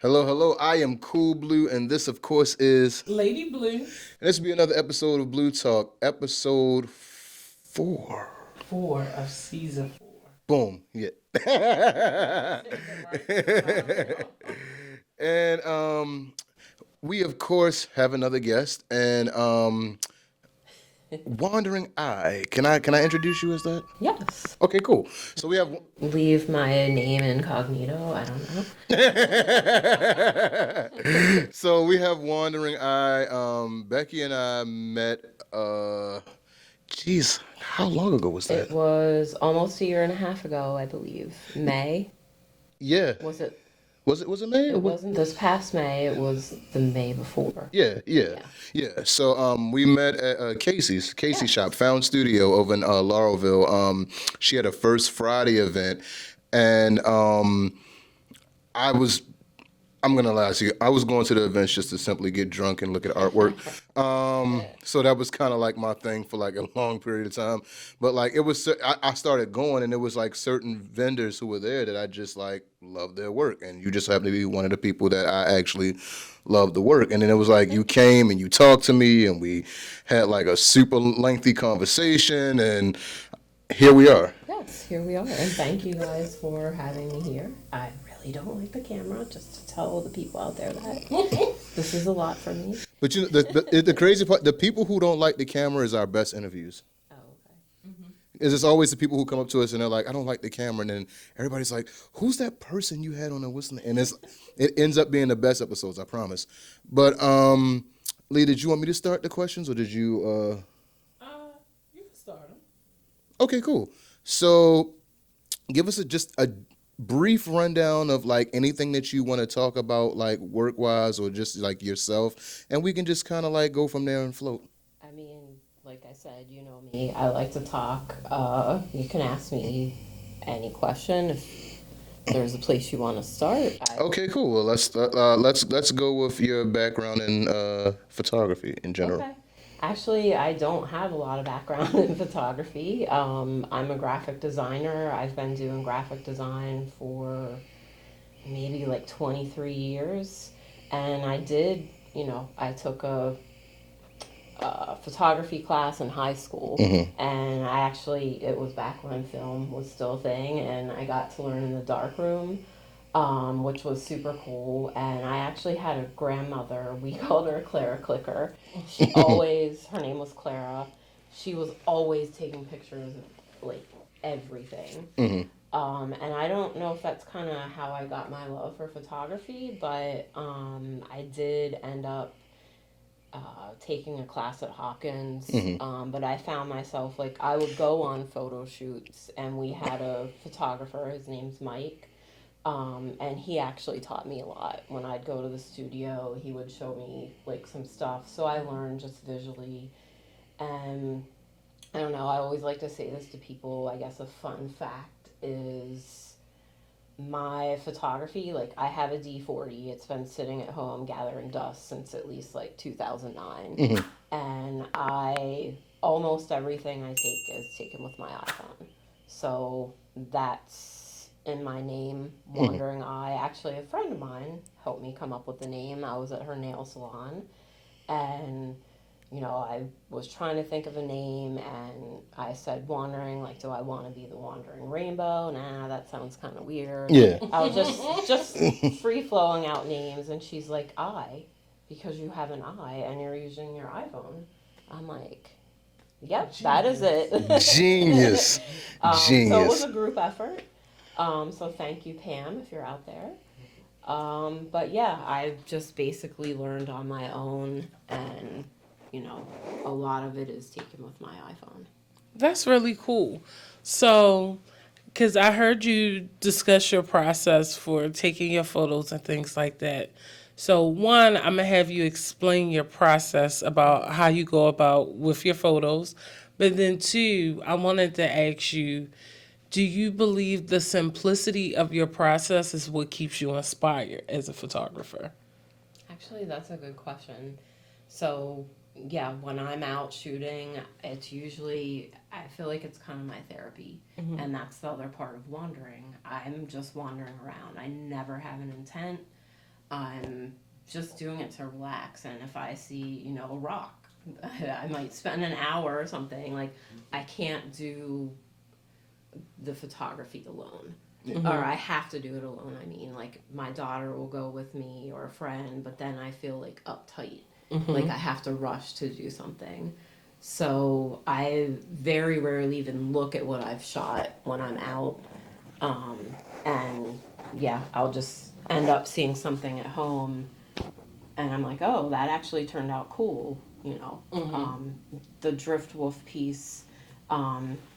Hello, hello. I am Cool Blue, and this, of course, is. Lady Blue. And this will be another episode of Blue Talk, episode 4. 4 of season 4. Boom. Yeah. Right. Wow. and we, of course, have another guest, and Wandering Eye. Can I introduce you as that? Yes. Okay, cool. So we have. Leave my name incognito. I don't know. So we have Wandering Eye. Becky and I met. Jeez, how long ago was that? It was almost a year and a half ago, I believe. May. Yeah. Was it? Was it May? It wasn't this past May. It was the May before. Yeah, yeah, Yeah. yeah. So we met at Casey Shop, Yes. Found Studio over in Laurelville. She had a First Friday event, and I was I'm gonna lie to you. I was going to the events just to simply get drunk and look at artwork. So that was kind of like my thing for like a long period of time. But like it was, I started going, and it was like certain vendors who were there that I just like loved their work, and you just happen to be one of the people that I actually loved the work. And then it was like you came and you talked to me, and we had like a super lengthy conversation, and here we are. Yes, here we are. And thank you guys for having me here. I really don't like the camera, just to tell the people out there that this is a lot for me. But you know, the crazy part, the people who don't like the camera is our best interviews. Oh, okay. Is it's always the people who come up to us and they're like, I don't like the camera, and then everybody's like, who's that person you had on the whistling? And it ends up being the best episodes, I promise. But Lee, did you want me to start the questions or did you? You can start them. Okay, cool. So give us just a brief rundown of like anything that you want to talk about, like work wise or just like yourself, and we can just kind of like go from there and float. I mean, like I said, you know me. I like to talk. You can ask me any question if there's a place you want to start. Okay, cool. Well, let's go with your background in photography in general. Okay. Actually, I don't have a lot of background in photography. I'm a graphic designer. I've been doing graphic design for maybe like 23 years. And I took a photography class in high school. And it was back when film was still a thing. And I got to learn in the dark room, which was super cool. And I actually had a grandmother. We called her Clara Clicker. Her name was Clara. She was always taking pictures of like everything. And I don't know if that's kind of how I got my love for photography, but I did end up taking a class at Hawkins. But I found myself like I would go on photo shoots, and we had a photographer. His name's Mike. And he actually taught me a lot. When I'd go to the studio, he would show me like some stuff. So I learned just visually. And I don't know, I always like to say this to people. I guess a fun fact is my photography, like I have a D40. It's been sitting at home gathering dust since at least like 2009. And I almost everything I take is taken with my iPhone. So that's in my name, Wandering Eye. Actually, a friend of mine helped me come up with the name. I was at her nail salon, and I was trying to think of a name, and I said wandering, like, do I want to be the wandering rainbow? Nah, that sounds kind of weird. Yeah. I was just free flowing out names, and she's like, eye, because you have an eye and you're using your iPhone. I'm like, yep, that is it. Genius. Genius. So it was a group effort. So thank you, Pam, if you're out there. But yeah, I've just basically learned on my own, and a lot of it is taken with my iPhone. That's really cool. So, because I heard you discuss your process for taking your photos and things like that. So, one, I'm going to have you explain your process about how you go about with your photos. But then, two, I wanted to ask you, do you believe the simplicity of your process is what keeps you inspired as a photographer? Actually, that's a good question. So, yeah, when I'm out shooting, it's usually, I feel like it's kind of my therapy. And that's the other part of wandering. I'm just wandering around. I never have an intent. I'm just doing it to relax. And if I see, you know, a rock, I might spend an hour or something. Like, I can't do the photography alone. Or I have to do it alone. I mean, like, my daughter will go with me or a friend, but then I feel like uptight. Like I have to rush to do something. So I very rarely even look at what I've shot when I'm out. And yeah, I'll just end up seeing something at home and I'm like, oh, that actually turned out cool, you know. The drift wolf piece,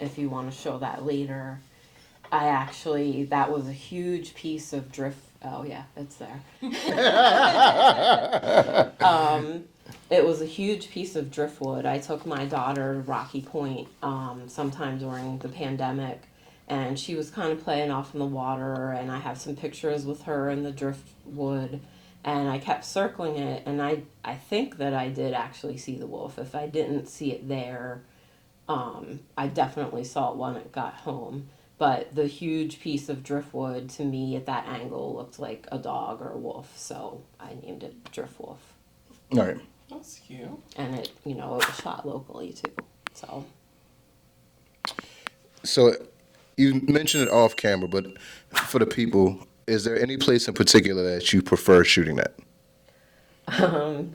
if you want to show that later, that was a huge piece of drift. Oh yeah, it's there. It was a huge piece of driftwood. I took my daughter to Rocky Point sometime during the pandemic, and she was kind of playing off in the water, and I have some pictures with her in the driftwood, and I kept circling it, and I think that I did actually see the wolf. If I didn't see it there, I definitely saw it when it got home. But the huge piece of driftwood to me at that angle looked like a dog or a wolf, so I named it Drift Wolf. All right. That's cute. And it, you know, it was shot locally too. So you mentioned it off camera, but for the people, is there any place in particular that you prefer shooting at?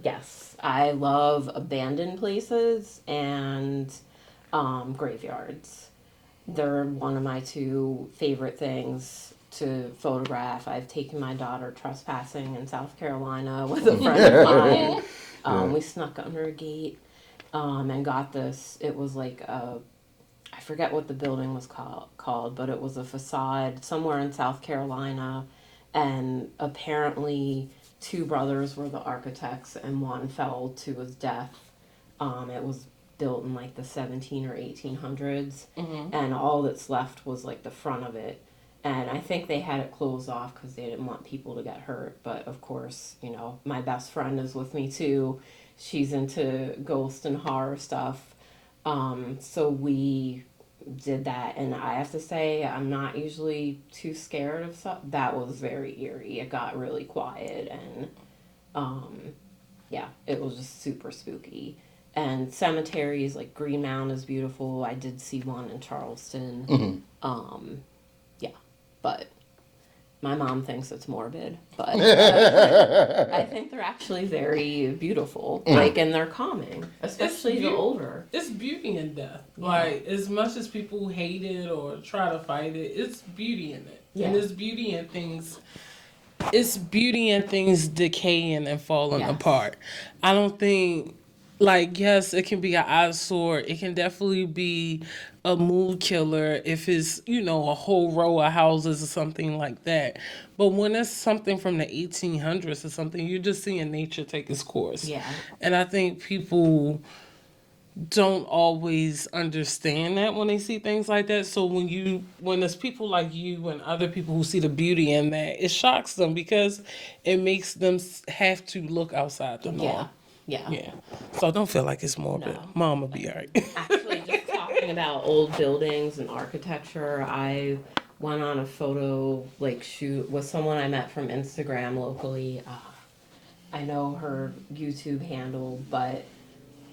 Yes, I love abandoned places and graveyards. They're one of my two favorite things to photograph. I've taken my daughter trespassing in South Carolina with a friend of mine. We snuck under a gate and got this. It was like I forget what the building was called, but it was a facade somewhere in South Carolina. And apparently, two brothers were the architects, and one fell to his death. It was built in like the 17 or 1800s, and all that's left was like the front of it. And I think they had it closed off because they didn't want people to get hurt. But of course, you know, my best friend is with me too. She's into ghost and horror stuff. So we did that, and I have to say, I'm not usually too scared of stuff. That was very eerie. It got really quiet, and yeah, it was just super spooky. And cemeteries like Green Mound is beautiful. I did see one in Charleston. Yeah, but my mom thinks it's morbid, but I think they're actually very beautiful. Like, and they're calming, especially the older. It's beauty in death. Like, as much as people hate it or try to fight it, it's beauty in it. Yeah. And it's beauty in things. It's beauty in things decaying and falling apart. I don't think, like, yes, it can be an eyesore. It can definitely be a mood killer if it's, you know, a whole row of houses or something like that. But when it's something from the 1800s or something, you're just seeing nature take its course. Yeah. And I think people don't always understand that when they see things like that. So when there's people like you and other people who see the beauty in that, it shocks them because it makes them have to look outside the norm. Yeah. So don't feel like it's morbid. No. Mom will be all right. Actually, just talking about old buildings and architecture, I went on a photo shoot with someone I met from Instagram locally. I know her YouTube handle, but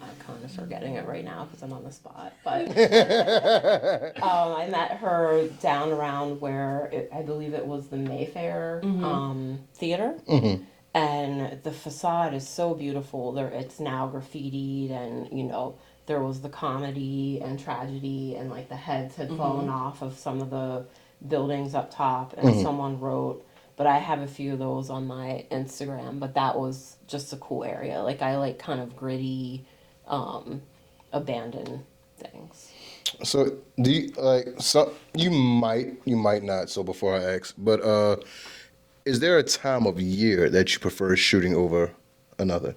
I'm kind of forgetting it right now because I'm on the spot. But I met her down around where I believe it was the Mayfair Theater. And the facade is so beautiful. It's now graffitied, and you know there was the comedy and tragedy, and like the heads had fallen off of some of the buildings up top, and someone wrote. But I have a few of those on my Instagram. But that was just a cool area. Like, I like kind of gritty, abandoned things. So do you you might not. So before I ask, but is there a time of year that you prefer shooting over another?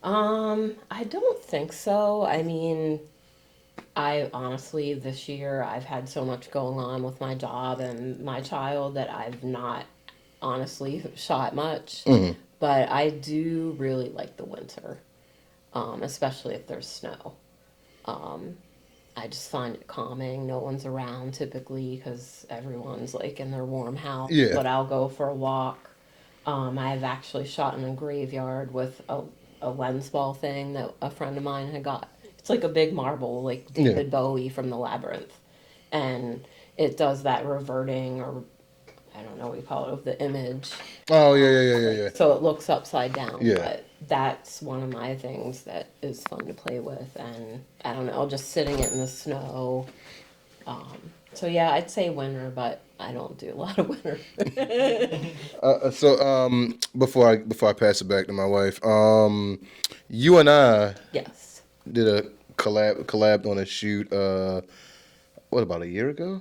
I don't think so. I mean, I honestly, this year, I've had so much going on with my job and my child that I've not honestly shot much. But I do really like the winter, especially if there's snow. I just find it calming. No one's around typically because everyone's like in their warm house. Yeah. But I'll go for a walk I've actually shot in a graveyard with a lens ball thing that a friend of mine had got. It's like a big marble, like Yeah. David Bowie from the Labyrinth. And it does that reverting, or I don't know what you call it, of the image. Oh yeah. So it looks upside down. Yeah. But that's one of my things that is fun to play with. And I don't know, just sitting it in the snow. So yeah, I'd say winter, but I don't do a lot of winter. So before I pass it back to my wife, you and I Yes. did a collabed on a shoot. What, about a year ago?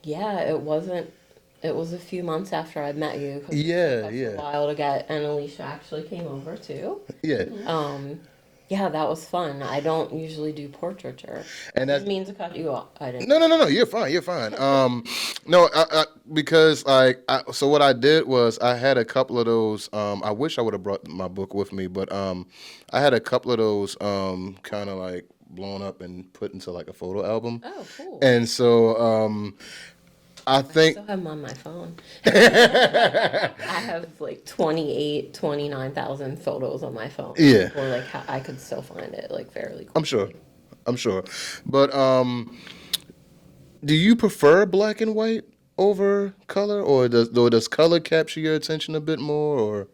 Yeah, it wasn't. It was a few months after I met you. 'Cause Yeah, it took us yeah. a while to get, and Alicia actually came over too. Yeah. Yeah, that was fun. I don't usually do portraiture. And I that's didn't mean to cut you off. I didn't. no. You're fine. You're fine. No, because so what I did was I had a couple of those. I wish I would have brought my book with me, but I had a couple of those kind of like blown up and put into like a photo album. Oh, cool. And so I I think still have them on my phone. I have like 29,000 photos on my phone. Yeah. Or like I could still find it like fairly quickly. I'm sure. But do you prefer black and white over color, or does color capture your attention a bit more, or?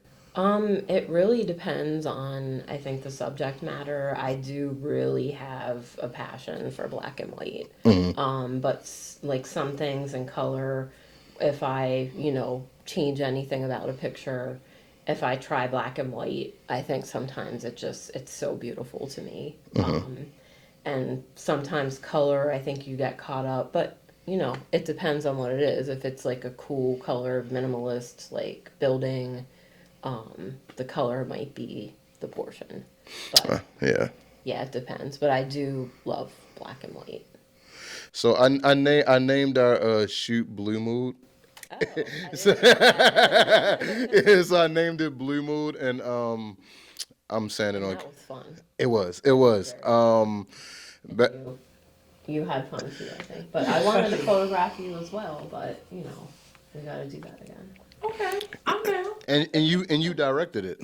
It really depends on, I think, the subject matter. I do really have a passion for black and white. But like some things in color, if I, change anything about a picture, if I try black and white, I think sometimes it's so beautiful to me. And sometimes color, I think you get caught up, but it depends on what it is. If it's like a cool color, minimalist, like building, the color might be the portion. But Yeah. yeah, it depends. But I do love black and white. So I named our shoot Blue Mood. Oh, I didn't So, know that. yeah, so I named it Blue Mood, and I'm saying it on. That was fun. It was. But You had fun too, I think. But I wanted to photograph you as well, but we got to do that again. Okay, I'm down. and you directed it.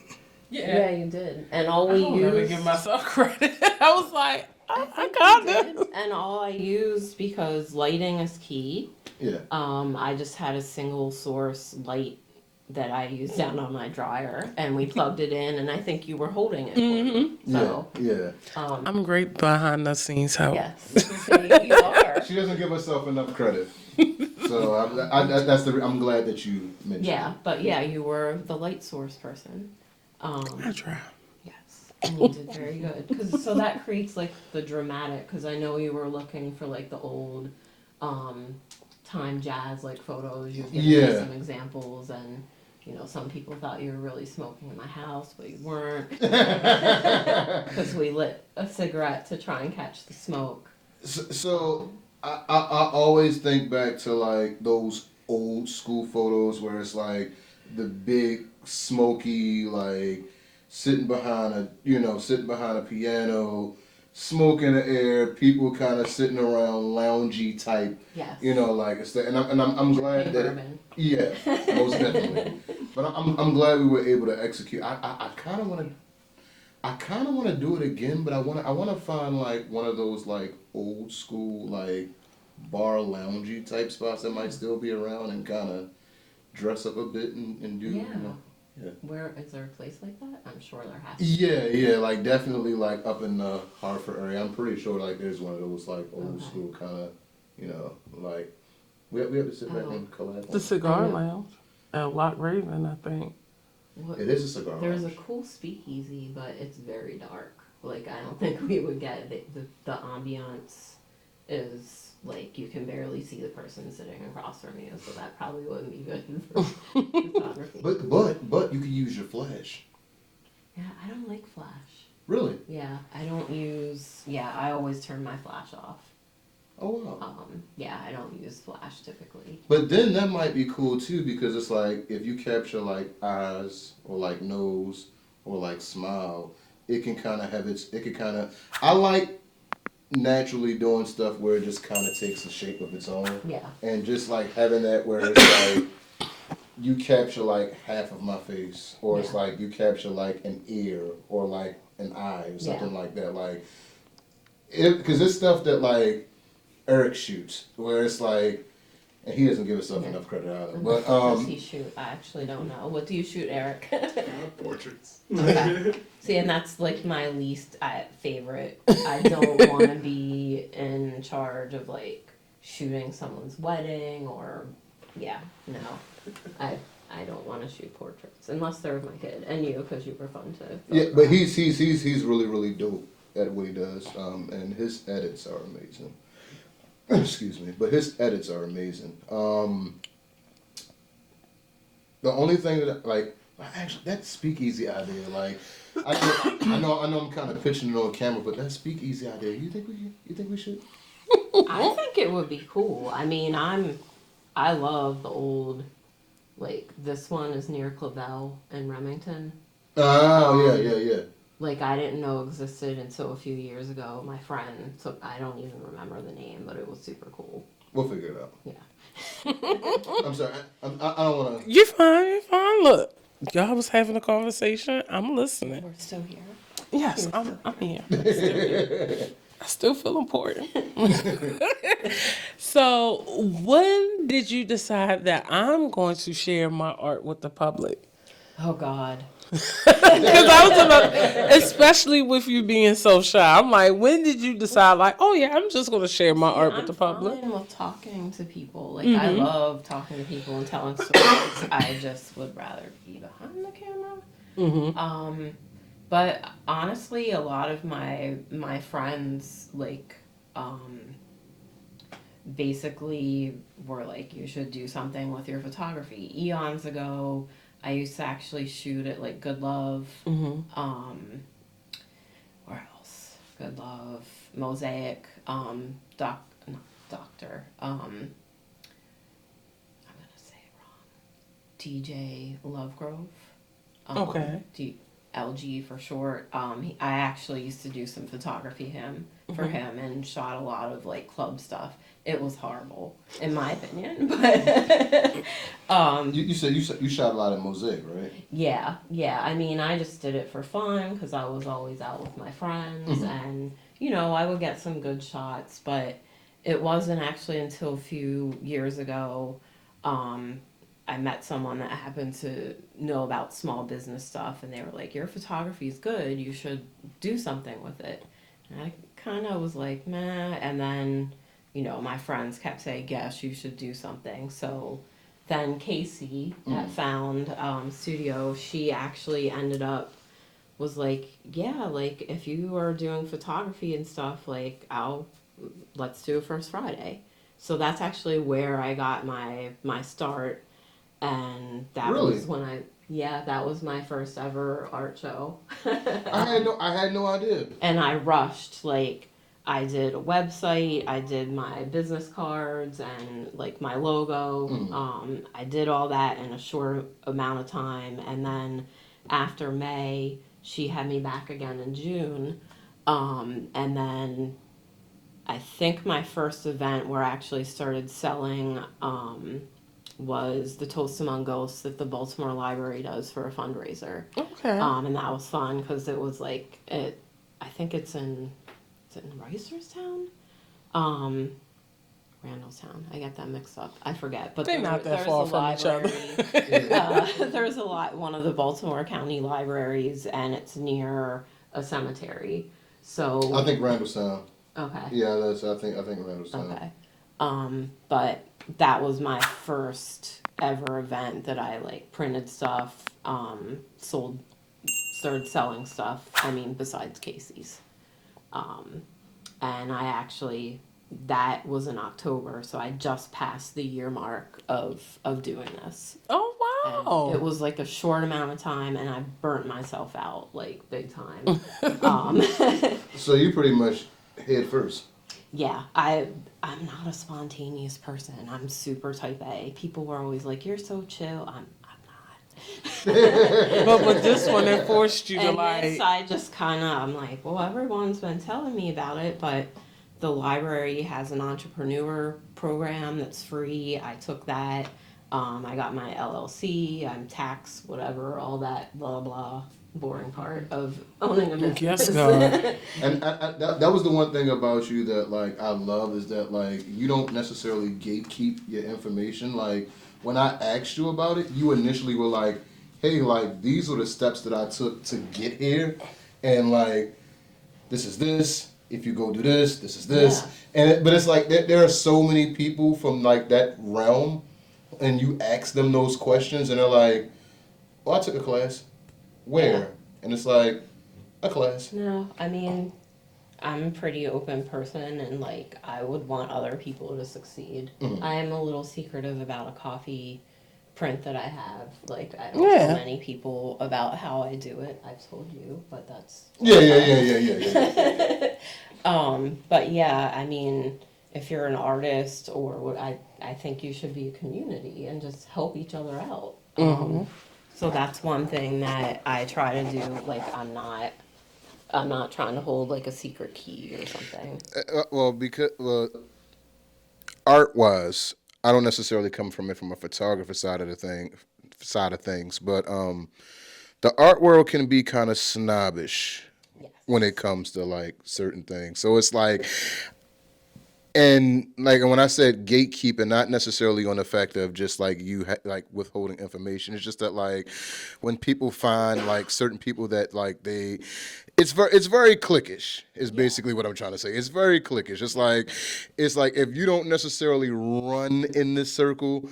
Yeah, you did. And all I we don't ever used. give myself credit. I was like, I think got you it. did. And all I used, because lighting is key. Yeah. I just had a single source light that I used down on my dryer, and we plugged it in, and I think you were holding it for me. So, Yeah. I'm great behind the scenes help. yes, see, you are. She doesn't give herself enough credit. So I'm glad that you mentioned. Yeah, but yeah, you were the light source person. I try. Yes, and you did very good. So that creates like the dramatic. Because I know you were looking for like the old time jazz like photos. You've given me some examples, and some people thought you were really smoking in my house, but you weren't. Because we lit a cigarette to try and catch the smoke. So I always think back to like those old school photos where it's like the big smoky, like sitting behind a piano, smoke in the air, people kind of sitting around, loungy type. Yes. Like it's and I'm glad that. Bourbon. Yeah, most definitely. But I'm glad we were able to execute. I kind of want to do it again, but I want to find like one of those like old school like bar loungy type spots that might still be around, and kind of dress up a bit and do. Yeah. Yeah. Where is there a place like that? I'm sure there has. Yeah, like definitely like up in the Hartford area. I'm pretty sure like there's one of those like old school kind of, like we have to sit back and collab. The cigar lounge at Lock Raven, I think. It is a cigar There's lounge. a cool speakeasy, but it's very dark. Like I don't think we would get it. The ambiance is like you can barely see the person sitting across from you, so that probably wouldn't be good for photography. But you can use your flash. Yeah, I don't like flash. Really? Yeah, I don't use. Yeah, I always turn my flash off. Oh wow. Yeah, I don't use flash typically. But then that might be cool too, because it's like if you capture like eyes or like nose or like smile, it can kind of have its. It can kind of. I like naturally doing stuff where it just kind of takes a shape of its own. Yeah. And just like having that where it's like you capture like half of my face, or it's Yeah. like you capture like an ear or like an eye or something Yeah. like that. Like, because it's stuff that like Eric shoots, where it's like, and he doesn't give himself Yeah. enough credit either. What But does he shoot? I actually don't know. What do you shoot, Eric? Portraits. Okay. See, and that's like my least favorite. I don't want to be in charge of like shooting someone's wedding or, yeah, no. I don't want to shoot portraits unless they're of my kid and you, because you were fun to. yeah, but he's really dope at what he does, and his edits are amazing. Excuse me, but his edits are amazing. The only thing that like actually that speakeasy idea, like I know I'm kind of pitching it on camera, but that speakeasy idea, you think we should? I think it would be cool. I mean, I love the old, like this one is near Clavel in Remington. Oh yeah. Like I didn't know existed until a few years ago. My friend, so I don't even remember the name, but it was super cool. We'll figure it out. Yeah. I'm sorry, I don't want to. You're fine. You're fine. Look, y'all was having a conversation. I'm listening. We're still here. Yes, I'm here. I'm still here. I still feel important. So, when did you decide that I'm going to share my art with the public? Oh God. Because I was about, especially with you being so shy, I'm like, when did you decide, like, oh yeah, I'm just going to share my art with the public? I'm fine with talking to people. Like I love talking to people and telling stories. I just would rather be behind the camera. Mm-hmm. But honestly, a lot of my friends like basically were like, you should do something with your photography. Eons ago, I used to actually shoot at like Good Love. Mm-hmm. Where else? Good Love, Mosaic, Doctor. I'm gonna say it wrong. TJ Lovegrove. Okay. LG for short. I actually used to do some photography for him and shot a lot of like club stuff. It was horrible, in my opinion, but You said you shot a lot of Mosaic, right? yeah. I mean, I just did it for fun because I was always out with my friends, and I would get some good shots. But it wasn't actually until a few years ago. I met someone that happened to know about small business stuff, and they were like, your photography is good, you should do something with it. And I kind of was like, meh. And then, my friends kept saying, yes, you should do something. So then Casey at Found Studio, she actually ended up, was like, yeah, like, if you are doing photography and stuff, like, let's do First Friday. So that's actually where I got my start. And that was when that was my first ever art show. I had no idea. And I rushed, like, I did a website, I did my business cards and like my logo. I did all that in a short amount of time, and then after May, she had me back again in June. And then I think my first event where I actually started selling was the Toast Among Ghosts that the Baltimore Library does for a fundraiser. Okay. And that was fun because it was like I think it's in Reisterstown? Randallstown. I get that mixed up. I forget. But They're not that far from each other. There's one of the Baltimore County libraries, and it's near a cemetery. So I think Randallstown. Okay. Yeah, I think Randallstown. Okay. But that was my first ever event that I like printed stuff, started selling stuff. I mean, besides Casey's. And I actually, that was in October, so I just passed the year mark of doing this. Oh, wow. And it was like a short amount of time, and I burnt myself out like big time. So you pretty much head first. Yeah, I'm not a spontaneous person. I'm super type A. People were always like, "You're so chill." I'm not. But with this one, it forced you to and like. yes, I just I'm like, well, everyone's been telling me about it, but the library has an entrepreneur program that's free. I took that. I got my LLC. I'm tax, whatever, all that blah blah boring part of owning a business. Yes, God. And that was the one thing about you that like I love is that like you don't necessarily gatekeep your information. Like when I asked you about it, you initially were like, "Hey, like these are the steps that I took to get here," and like this is this. If you go do this, this is this, but it's like there are so many people from like that realm, and you ask them those questions, and they're like, "Well, I took a class. Where?" Yeah. And it's like a class. No, I mean, I'm a pretty open person and like I would want other people to succeed. I am a little secretive about a coffee print that I have. Like I don't tell many people about how I do it. I've told you, but that's Yeah. but yeah, I mean, if you're an artist or what I think you should be a community and just help each other out. So that's one thing that I try to do. Like I'm not trying to hold like a secret key or something. Because art wise, I don't necessarily come from it from a photographer side of things, but the art world can be kind of snobbish Yes. when it comes to like certain things. So it's like, and like when I said gatekeeping, not necessarily on the fact of just like like withholding information. It's just that like when people find like certain people that like it's very cliquish. Is basically what I'm trying to say. It's very cliquish. It's like if you don't necessarily run in this circle,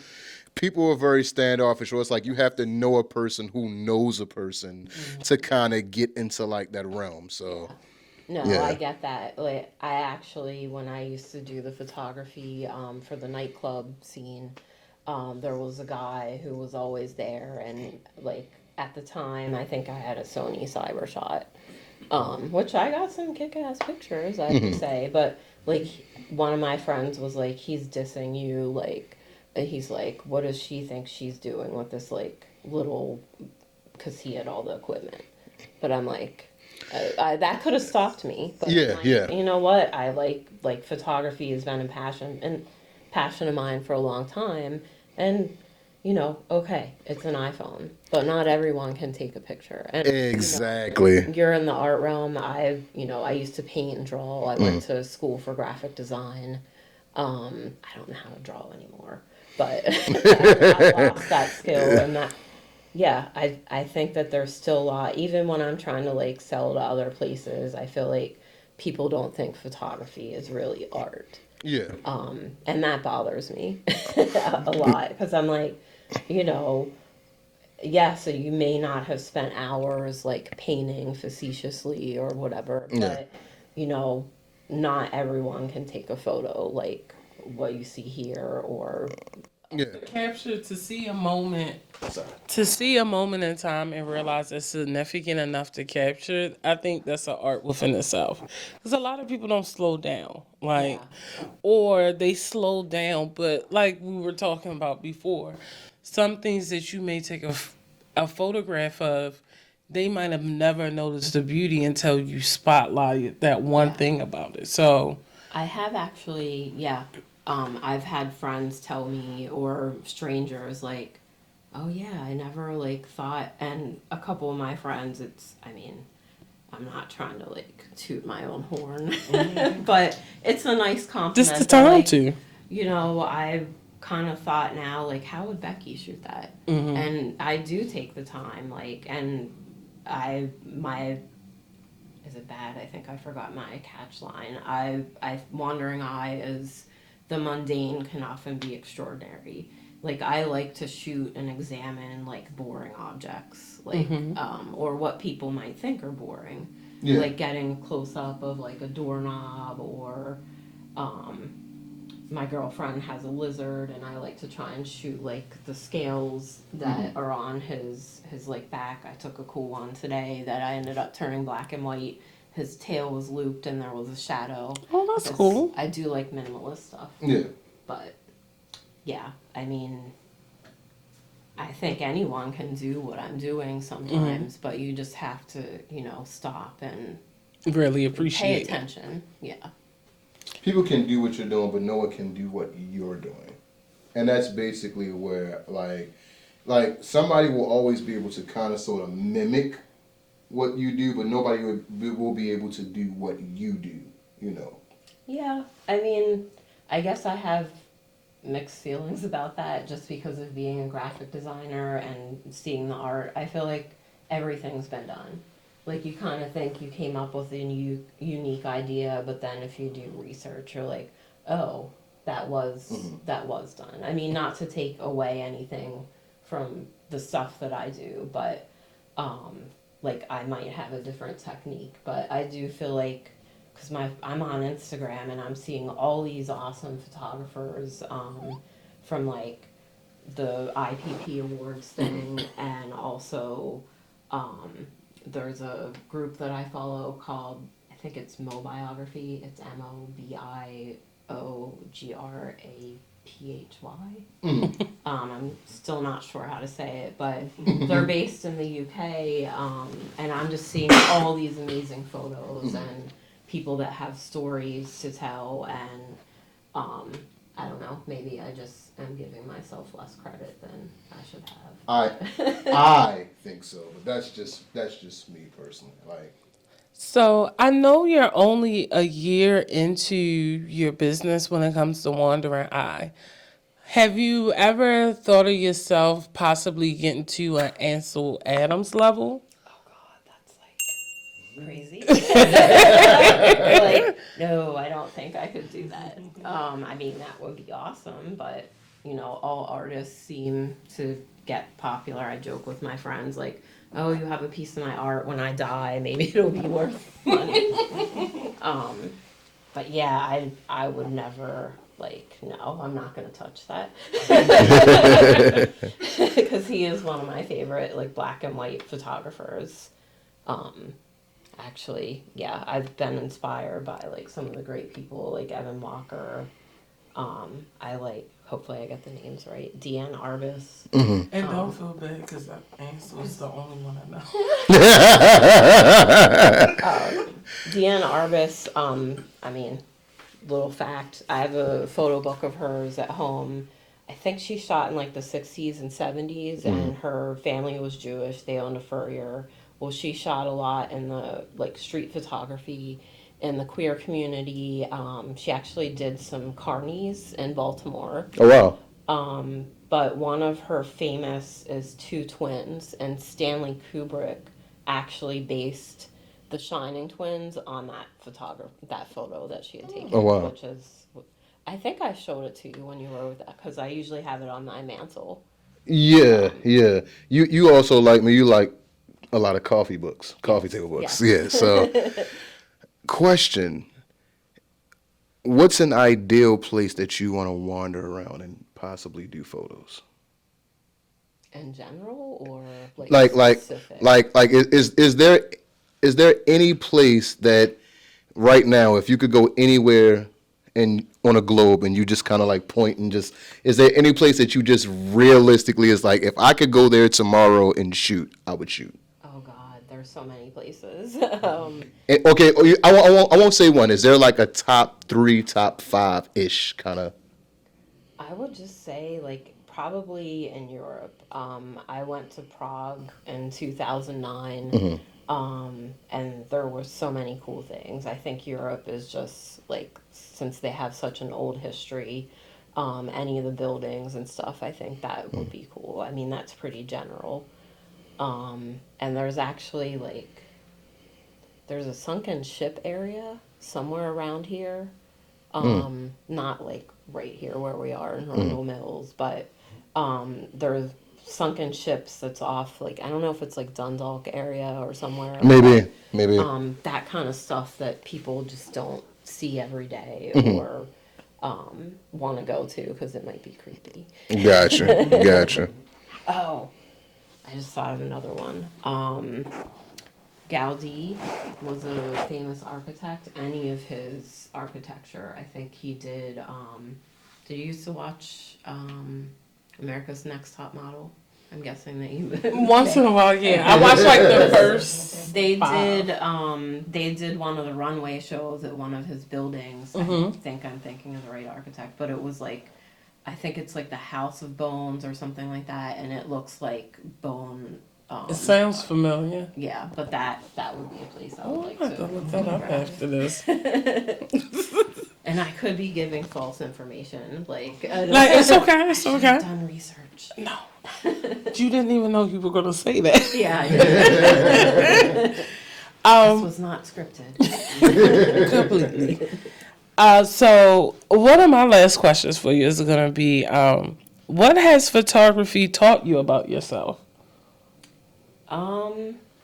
people are very standoffish. Or it's like you have to know a person who knows a person to kind of get into like that realm. So. No, Yeah. I get that. Like I actually, when I used to do the photography for the nightclub scene, there was a guy who was always there, and like at the time, I think I had a Sony Cybershot, which I got some kick-ass pictures, I have to say. But like one of my friends was like, he's dissing you, like he's like, what does she think she's doing with this like little? Because he had all the equipment, but I'm like. That could have stopped me, but Yeah, like, yeah. you know what? I like photography has been a passion of mine for a long time, and you know, okay, it's an iPhone, but not everyone can take a picture. And Exactly. you know, you're in the art realm. I used to paint and draw. I went to school for graphic design. I don't know how to draw anymore, but I lost that skill and that. Yeah, I think that there's still a lot, even when I'm trying to like sell to other places, I feel like people don't think photography is really art. Yeah. And that bothers me a lot because I'm like, you know, yeah, so you may not have spent hours like painting facetiously or whatever, but you know, not everyone can take a photo like what you see here or Yeah. Capture to see a moment in time and realize it's significant enough to capture it. I think that's an art within itself. Because a lot of people don't slow down, like, or they slow down, but like we were talking about before, some things that you may take a photograph of, they might have never noticed the beauty until you spotlight that one thing about it. So I have actually, I've had friends tell me or strangers like, "Oh yeah, I never like thought." And a couple of my friends, I mean, I'm not trying to like toot my own horn, but it's a nice compliment. just the that, time like, to. You know, I kind of thought now like, how would Becky shoot that? And I do take the time, like, and my is it bad? I think I forgot my catch line. I wandering eye is the mundane can often be extraordinary. Like I like to shoot and examine like boring objects, like or what people might think are boring. Yeah. Like getting close up of like a doorknob or my girlfriend has a lizard and I like to try and shoot like the scales that are on his like back. I took a cool one today that I ended up turning black and white. His tail was looped and there was a shadow. Oh, that's cool. I do like minimalist stuff. Yeah. But yeah, I mean I think anyone can do what I'm doing sometimes, but you just have to, you know, stop and Really pay appreciate it. attention. Yeah. People can do what you're doing, but no one can do what you're doing. And that's basically where, like somebody will always be able to kind of sort of mimic what you do, but nobody will be able to do what you do, you know. Yeah, I mean, I guess I have mixed feelings about that just because of being a graphic designer and seeing the art. I feel like everything's been done. Like, you kind of think you came up with a unique idea, but then if you do research, you're like, oh, that was done. I mean, not to take away anything from the stuff that I do, but like, I might have a different technique, but I do feel like, because I'm on Instagram and I'm seeing all these awesome photographers from like the IPP awards thing, and also there's a group that I follow called, I think it's Mobiography. It's Mobiography. I'm still not sure how to say it, but they're based in the UK, and I'm just seeing all these amazing photos and people that have stories to tell, and I don't know, maybe I just am giving myself less credit than I should have. I think so, but that's just me personally. Like, So I know you're only a year into your business when it comes to Wandering Eye. Have you ever thought of yourself possibly getting to an Ansel Adams level? Oh God, that's like crazy. Like, no, I don't think I could do that. I mean, that would be awesome, but you know, all artists seem to get popular. I joke with my friends, like, oh, you have a piece of my art. When I die, maybe it'll be worth money. But yeah, I would never, like, no, I'm not gonna touch that. Because he is one of my favorite, like, black and white photographers. Actually, yeah, I've been inspired by like some of the great people, like Evan Walker. I like, hopefully I get the names right, Deanne Arbus. And don't feel bad because Ansel's the only one I know. Deanne Arbus, I mean, little fact, I have a photo book of hers at home. I think she shot in like the 60s and 70s, and her family was Jewish. They owned a furrier. Well, she shot a lot in the like street photography in the queer community. She actually did some carnies in Baltimore. oh wow, But one of her famous is two twins, and Stanley Kubrick actually based the Shining Twins on that photo that she had taken. Oh, wow. Which is, I think I showed it to you when you were with that, because I usually have it on my mantle. yeah. You also like me. You like a lot of coffee table books. Yeah. So, question: what's an ideal place that you want to wander around and possibly do photos? In general, or Like specific? is there any place that right now, if you could go anywhere and on a globe and you just kind of like point and just, is there any place that you just realistically is like, if I could go there tomorrow and shoot, I would shoot? Oh God, there's so many places. Okay, I won't say one. Is there like a top 3, top 5-ish kind of? I would just say like probably in Europe. I went to Prague in 2009. And there were so many cool things. I think Europe is just like, since they have such an old history, any of the buildings and stuff, I think that would be cool. I mean, that's pretty general. And there's actually like, there's a sunken ship area somewhere around here. Not like right here where we are in Royal Mills, but there's sunken ships that's off, like, I don't know if it's like Dundalk area or somewhere. Maybe. That kind of stuff that people just don't see every day or want to go to because it might be creepy. Gotcha. Oh, I just thought of another one. Gaudi was a famous architect. Any of his architecture, I think he did. Did you used to watch America's Next Top Model? I'm guessing that you Once in a while, yeah. I watched like the first. They did one of the runway shows at one of his buildings. I think I'm thinking of the right architect, but it was like I think it's like the House of Bones or something like that, and it looks like bone. It sounds familiar. Yeah, but that would be a place I would like I have to look that up after this. And I could be giving false information, like it's okay. It's okay. I've done research. No, you didn't even know you were going to say that. Yeah, I did. This was not scripted. Completely. So one of my last questions for you is going to be, what has photography taught you about yourself?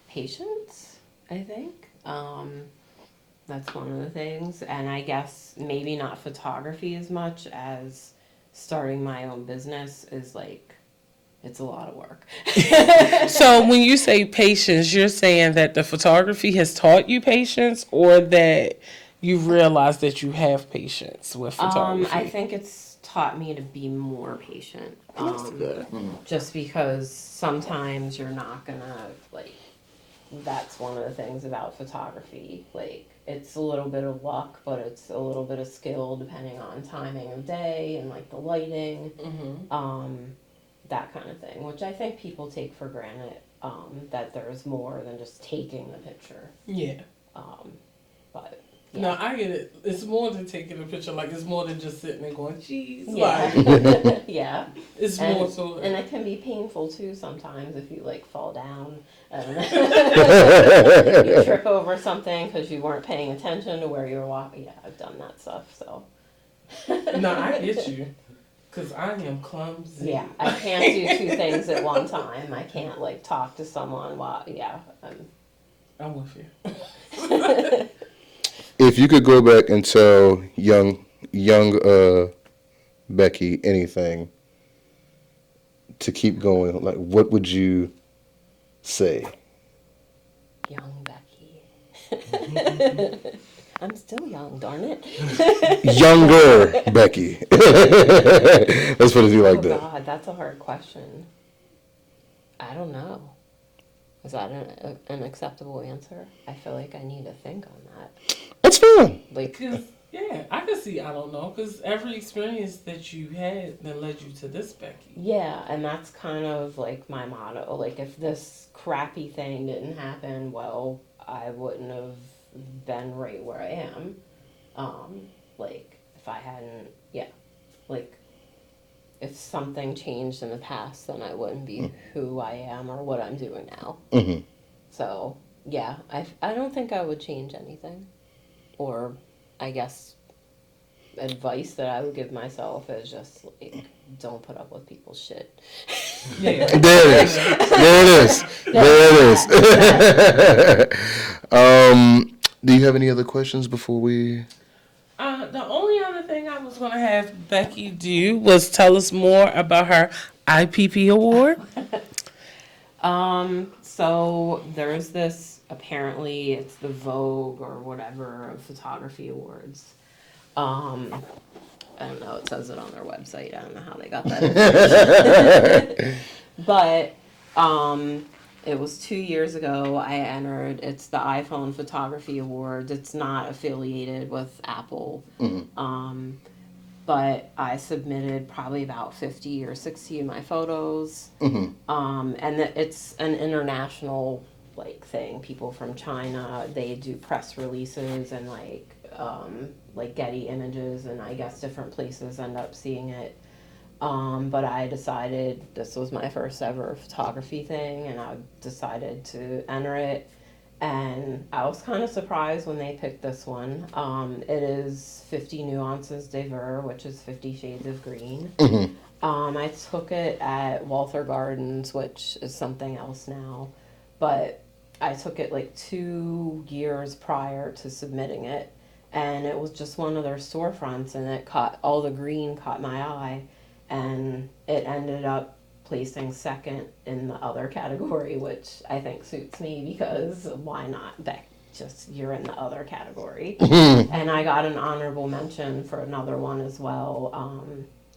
Patience, I think. That's one of the things. And I guess maybe not photography as much as starting my own business is like, it's a lot of work. So when you say patience, you're saying that the photography has taught you patience, or that you realize that you have patience with photography? I think it's taught me to be more patient. That's good. Just because sometimes you're not gonna, like, that's one of the things about photography. Like, it's a little bit of luck, but it's a little bit of skill depending on timing of day and, like, the lighting. That kind of thing, which I think people take for granted, that there's more than just taking the picture. Yeah. But yeah. No, I get it. It's more than taking a picture. Like, it's more than just sitting and going, geez. Yeah. Like, Yeah. it's more so. And it can be painful too sometimes if you like fall down and you trip over something because you weren't paying attention to where you were walking. Yeah, I've done that stuff. So. No, I get you. Because I am clumsy. Yeah, I can't do two things at one time. I can't like talk to someone while, I'm with you. If you could go back and tell young Becky anything to keep going, like what would you say? Young Becky. I'm still young, darn it. Younger Becky. Let's put it to you like that. Oh God, that's a hard question. I don't know. Is that an acceptable answer? I feel like I need to think on that. That's fine. Like, Yeah, I can see, I don't know, because every experience that you had that led you to this, Becky. yeah, and that's kind of like my motto. Like, if this crappy thing didn't happen, well, I wouldn't have been right where I am. Like, if I hadn't, like, if something changed in the past, then I wouldn't be who I am or what I'm doing now. Mm-hmm. So, yeah, I don't think I would change anything. Or, I guess, advice that I would give myself is just, like, don't put up with people's shit. Yeah. There it is. There it is. There it is. Do you have any other questions before we? The only other thing I was going to have Becky do was tell us more about her IPP award. So there's this, apparently it's the Vogue or whatever of photography awards. I don't know, it says it on their website. I don't know how they got that information. But it was 2 years ago I entered. It's the iPhone Photography Awards. It's not affiliated with Apple. But I submitted probably about 50 or 60 of my photos. And it's an international like thing. People from China, they do press releases and like Getty Images, and I guess different places end up seeing it. But I decided this was my first ever photography thing, and I decided to enter it. And I was kind of surprised when they picked this one. It is 50 Nuances de Ver, which is 50 Shades of Green. I took it at Walther Gardens, which is something else now. But I took it like 2 years prior to submitting it. And it was just one of their storefronts, and it caught, all the green caught my eye. And it ended up placing second in the other category, which I think suits me because why not? You're in the other category. And I got an honorable mention for another one as well.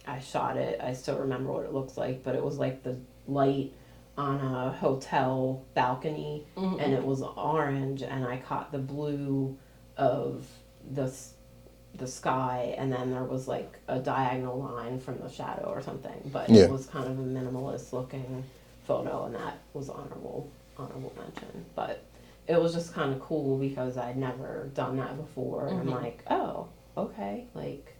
I shot it. I still remember what it looks like, but it was like the light on a hotel balcony, and it was orange, and I caught the blue of this the sky, and then there was like a diagonal line from the shadow or something. But Yeah. it was kind of a minimalist looking photo, and that was honorable mention. But it was just kind of cool because I'd never done that before. And I'm like, oh, okay, like,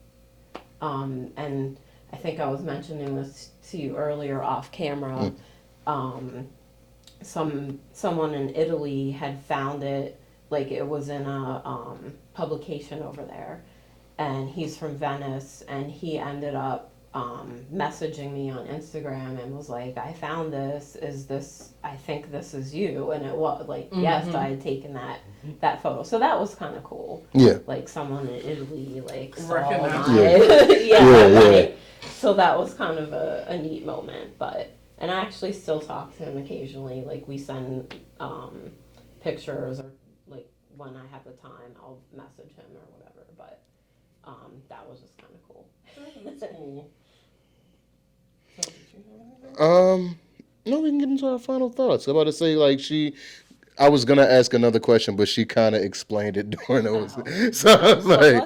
and I think I was mentioning this to you earlier off camera. Someone in Italy had found it, like it was in a publication over there, and he's from Venice, and he ended up messaging me on Instagram and was like, I found this, I think this is you. And it was like, yes, I had taken that photo. So that was kind of cool. Yeah. Like someone in Italy, like, saw Recognized my, Yeah, yeah. So that was kind of a neat moment. And I actually still talk to him occasionally. Like we send pictures, or like when I have the time, I'll message him or whatever. But that was just kind of cool. That's cool. So, did you have anything? No, we can get into our final thoughts. I'm about to say, like, I was gonna ask another question, but she kind of explained it during those. So I was like,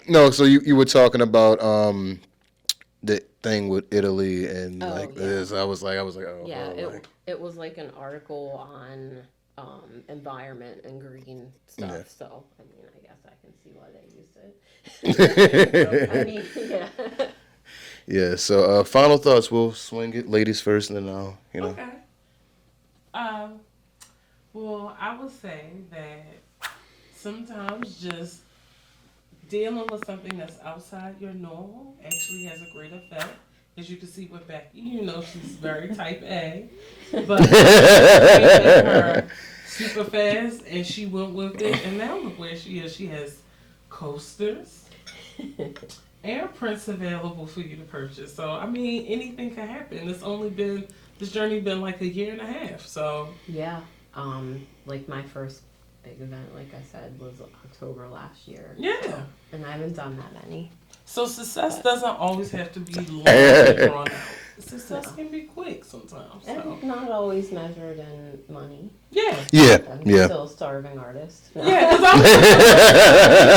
no. So you were talking about the thing with Italy and this. I was like, oh. Yeah, oh, like. it was like an article on environment and green stuff. Yeah. So I mean, I guess I can see why they used it. So, I mean, yeah. Yeah. So final thoughts. We'll swing it, ladies first, and then I'll, Okay. Well, I would say that sometimes just dealing with something that's outside your normal actually has a great effect. As you can see with Becky, she's very type A, but her super fast, and she went with it, and now look where she is. She has coasters and prints available for you to purchase. So I mean, anything can happen. This journey been like a year and a half. So Yeah. Like my first big event, like I said, was October last year. yeah. And I haven't done that many. So success doesn't always have to be long and drawn out. Success can be quick sometimes. So. And not always measured in money. Yeah. Yeah. I'm Yeah. still a starving artist. No. Yeah, because I was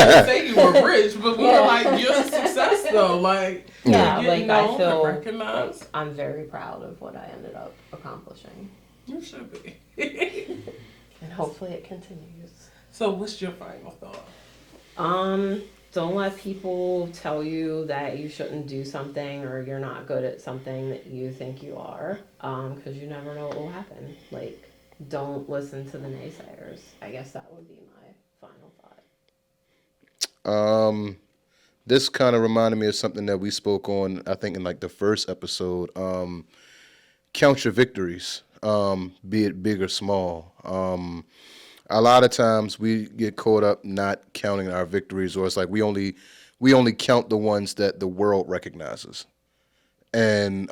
didn't say you were rich, but we were like, you're a success though. Like, Yeah, you're getting like I known feel and recognized. like I'm very proud of what I ended up accomplishing. You should be. And hopefully it continues. So what's your final thought? Don't let people tell you that you shouldn't do something or you're not good at something that you think you are, because you never know what will happen. Like, don't listen to the naysayers. I guess that would be my final thought. This kind of reminded me of something that we spoke on, I think, in like the first episode. Count your victories, be it big or small. A lot of times we get caught up not counting our victories, or it's like we only count the ones that the world recognizes. And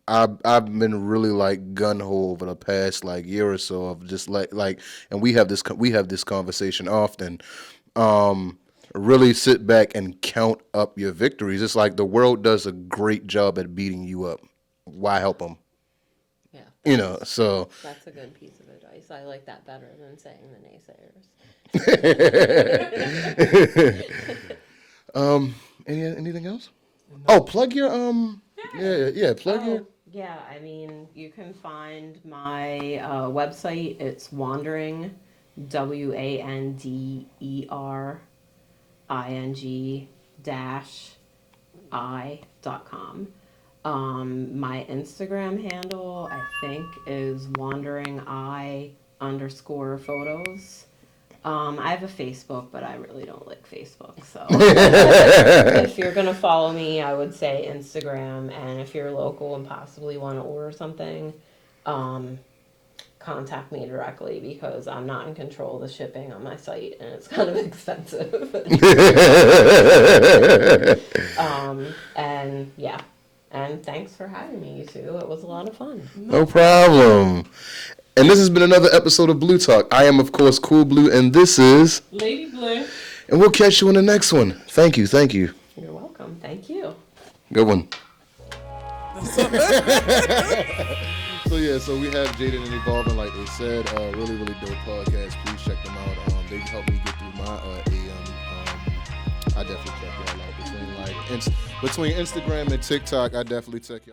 I've been really like gun ho over the past like year or so of just like, and we have this conversation often. Really sit back and count up your victories. It's like the world does a great job at beating you up. Why help them? Yeah. So. That's a good piece of advice. I like that better than saying the naysayers. Anything else? Oh, plug your plug your. Yeah, I mean, you can find my website. It's wandering, WANDERING-I.com. My Instagram handle, I think, is wanderingI_photos. I have a Facebook, but I really don't like Facebook. So if you're going to follow me, I would say Instagram. And if you're local and possibly want to order something, contact me directly because I'm not in control of the shipping on my site and it's kind of expensive. And yeah. And thanks for having me, you two. It was a lot of fun. No problem. And this has been another episode of Blue Talk. I am, of course, Cool Blue, and this is Lady Blue. And we'll catch you in the next one. Thank you. You're welcome. Thank you. Good one. So we have Jaden and Evolving, like they said, really, really dope podcast. Please check them out. They helped me get through my AM I definitely check y'all out between Instagram and TikTok. I definitely check y'all.